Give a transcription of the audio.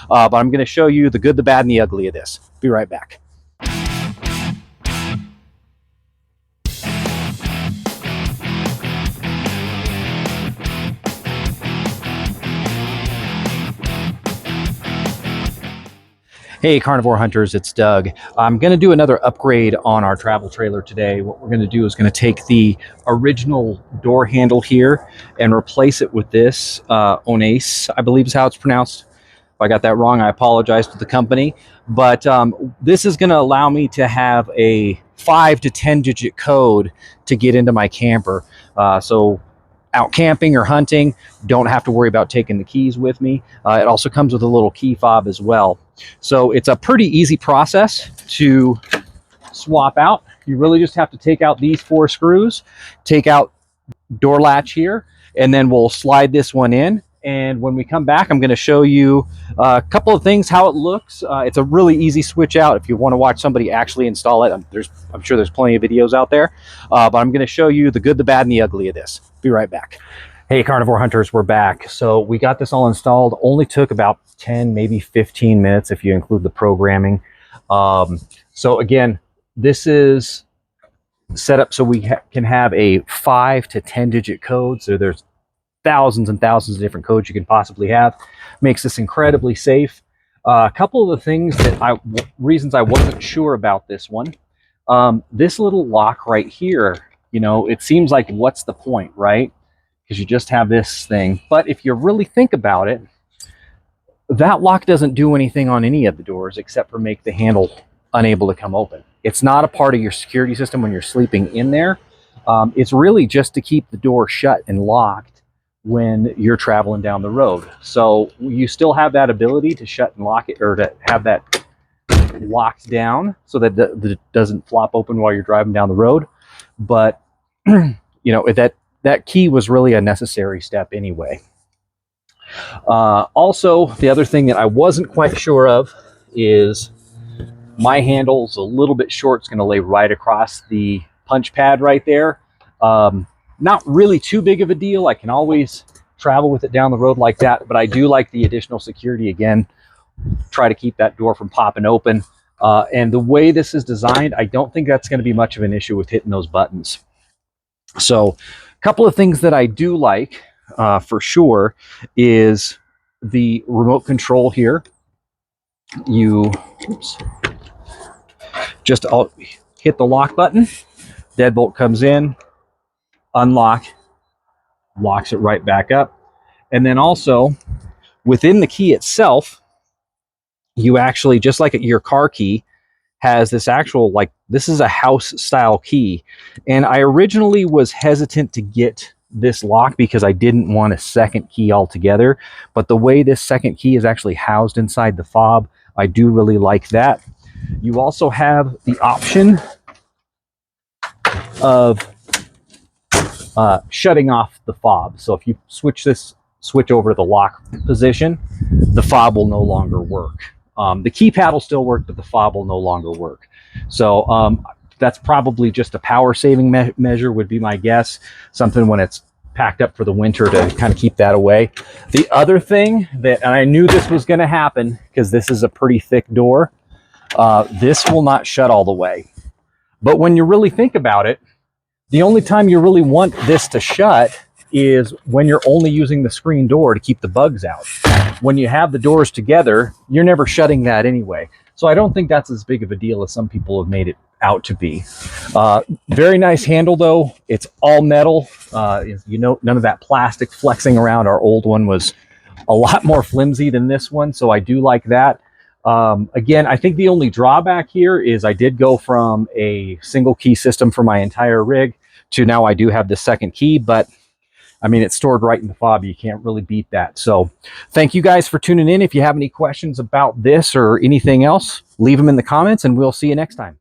but I'm going to show you the good, the bad, and the ugly of this. Be right back. Hey Carnivore Hunters, it's Doug. I'm going to do another upgrade on our travel trailer today. What we're going to do is going to take the original door handle here and replace it with this Onnais, I believe is how it's pronounced. If I got that wrong, I apologize to the company. But this is going to allow me to have a 5 to 10 digit code to get into my camper. So out camping or hunting, don't have to worry about taking the keys with me. It also comes with a little key fob as well. So it's a pretty easy process to swap out. You really just have to take out these 4 screws, take out door latch here, and then we'll slide this one in. And when we come back, I'm going to show you a couple of things, how it looks. It's a really easy switch out if you want to watch somebody actually install it. I'm sure there's plenty of videos out there, but I'm going to show you the good, the bad, and the ugly of this. Be right back. Hey Carnivore Hunters, we're back. So we got this all installed. Only took about 10, maybe 15 minutes if you include the programming. So again, this is set up so we can have a 5 to 10 digit code. So there's thousands and thousands of different codes you can possibly have. Makes this incredibly safe. A couple of the things that reasons I wasn't sure about this one. This little lock right here, you know, it seems like what's the point, right? Because you just have this thing. But if you really think about it, that lock doesn't do anything on any of the doors except for make the handle unable to come open. It's not a part of your security system when you're sleeping in there. It's really just to keep the door shut and locked when you're traveling down the road. So you still have that ability to shut and lock it, or to have that locked down so that it doesn't flop open while you're driving down the road. But you know, that key was really a necessary step anyway. Also, the other thing that I wasn't quite sure of is my handle's a little bit short. It's going to lay right across the punch pad right there. Not really too big of a deal. I can always travel with it down the road like that, but I do like the additional security. Again, try to keep that door from popping open. And the way this is designed, I don't think that's going to be much of an issue with hitting those buttons. So a couple of things that I do like for sure is the remote control here. You just hit the lock button, deadbolt comes in, unlock, locks it right back up. And then also within the key itself, you actually, just like your car key, has this actual, like, this is a house style key. And I originally was hesitant to get this lock because I didn't want a second key altogether. But the way this second key is actually housed inside the fob, I do really like that. You also have the option of shutting off the fob. So if you switch over to the lock position, the fob will no longer work. The keypad will still work, but the fob will no longer work. So that's probably just a power saving measure would be my guess. Something when it's packed up for the winter to kind of keep that away. The other thing that, and I knew this was going to happen because this is a pretty thick door, this will not shut all the way. But when you really think about it, the only time you really want this to shut is when you're only using the screen door to keep the bugs out. When you have the doors together, you're never shutting that anyway. So I don't think that's as big of a deal as some people have made it out to be. Very nice handle though. It's all metal. You know, none of that plastic flexing around. Our old one was a lot more flimsy than this one, so I do like that. Again, I think the only drawback here is I did go from a single key system for my entire rig to now I do have the second key, but I mean, it's stored right in the fob. You can't really beat that. So thank you guys for tuning in. If you have any questions about this or anything else, leave them in the comments and we'll see you next time.